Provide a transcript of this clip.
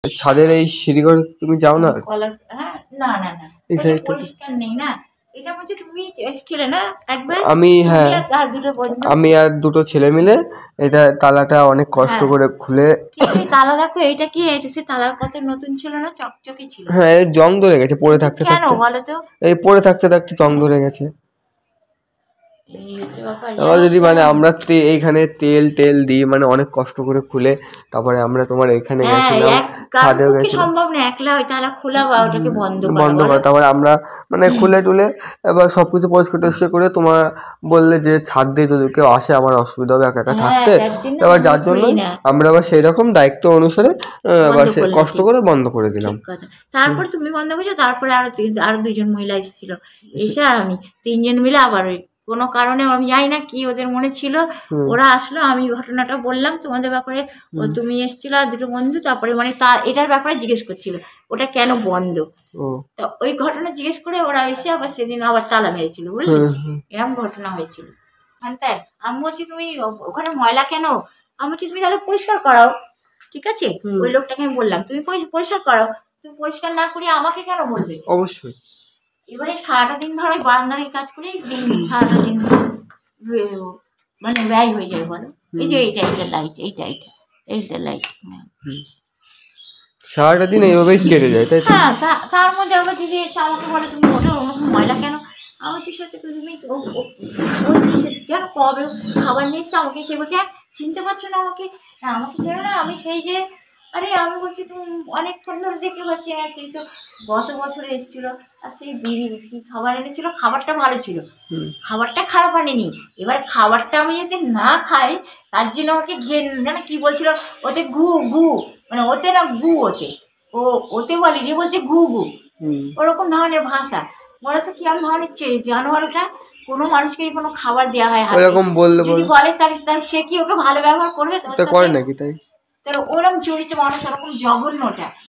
ছাদের এই সিঁড়ি করে তুমি যাও না? কলার হ্যাঁ, না না না, এই ওটা সাইডটা পরিষ্কার নেই না। এটা মধ্যে তুমি এসেছিলে না একবার, আমি, তুমি হ্যাঁ আর দুটো বন্ধু। আমি আর দুটো ছেলে মিলে এটা তালাটা অনেক কষ্ট হ্যাঁ, করে খুলে। কিন্তু এই তালা দেখো, এটা কি, এটা সে তালা কত নতুন ছিল না, চকচকে ছিল। হ্যাঁ এর জং ধরে গেছে পড়ে থাকতে কেন থাকতে, বলো তো? এই পড়ে থাকতে থাকতে জং ধরে গেছে। এই হচ্ছে ব্যাপার। আবার যদি মানে আমরা এইখানে তেল টেল দিই মানে অনেক কষ্ট করে খুলে, তারপরে আমরা তোমার এখানে হ্যাঁ, গেছিলাম, কারোর ছাদেও পক্ষে গেছিলাম সম্ভব না একলা ওই তালা খোলা বা ওটাকে বন্ধ করা, বন্ধ বলো। করা। তারপরে আমরা মানে খুলে টুলে এবার সবকিছু পরিষ্কার টরিষ্কার করে তোমার বললে যে ছাদ দিয়ে যদি কেউ আসে আমার অসুবিধা হবে একা একা হ্যাঁ, থাকতে। তার জন্য এবার আমরা যার জন্য খুলি না, আমরা আবার সেই রকম দায়িত্ব অনুসারে আবার বন্ধ সে করলে। কষ্ট ঠিক, করে বন্ধ করে দিলাম। ঠিক কথা। তারপর তুমি বন্ধ করেছো, তারপরে আরো দুজন মহিলা এসেছিল, এসে আমি তিনজন মিলে আবার ওই কোনো কারণে আমি জানি না কি ওদের মনে ছিল, ওরা আসলো, আমি ঘটনাটা বললাম তোমাদের ব্যাপারে, ও তুমি এসেছিল আর দুটো বন্ধু, তারপরে মানে তার এটার ব্যাপারে জিজ্ঞেস করছিল ওটা কেন বন্ধ। তো ওই ঘটনা জিজ্ঞেস করে ওরা এসে আবার সেদিন আবার তালা মেরেছিল, বুঝলি, এরকম ঘটনা হয়েছিল। তাই আমি বলছি তুমি ওখানে ময়লা কেন, আমি বলছি তুমি তাহলে পরিষ্কার করাও, ঠিক আছে। ওই লোকটাকে আমি বললাম তুমি পরিষ্কার করো, তুমি পরিষ্কার না করিয়ে আমাকে কেন বলবে? অবশ্যই। এবারে সারাটা দিন ধরো ওই বারান্দার কাজ করেই দিন সারাটা দিন মানে ব্যয় হয়ে যায়, বলো। এই যে এইটা লাইট, এইটা লাইট, সারাটা দিন এইভাবেই কেটে যায়, তাই তো? হ্যাঁ, তার মধ্যে আবার দিদি এসে আমাকে বলে তুমি ওটা ওরকম ময়লা কেন। আমার যে সাথে তুমি যেন কবে খাবার নিয়ে এসে আমাকে সে বলছে চিনতে পারছো না আমাকে, আমাকে চেনো না, আমি সেই যে, আরে আমি বলছি তুমি অনেকক্ষণ ধরে দেখতে পাচ্ছি, হ্যাঁ সেই তো গত বছরে এসেছিল, আর সেই দিদি কি খাবার এনেছিল, খাবারটা ভালো ছিল, খাবারটা খারাপ আনেনি। এবার খাবারটা আমি যাতে না খাই তার জন্য আমাকে ঘেন জানো কি বলছিল, ওতে গু গু, মানে ওতে না গু, ওতে বলিনি, বলছে গু গু, ওরকম ধরনের ভাষা। বলে তো কিরম ধরনের জানোয়ারটা, কোনো মানুষকে কোনো খাবার দেওয়া হয় এরকম বললে যদি বলে তাহলে সে কি ওকে ভালো ব্যবহার করবে? করে নাকি তাই? তাহলে ওরকম চরিত্র মানুষ, ওরকম জঘন্যটা।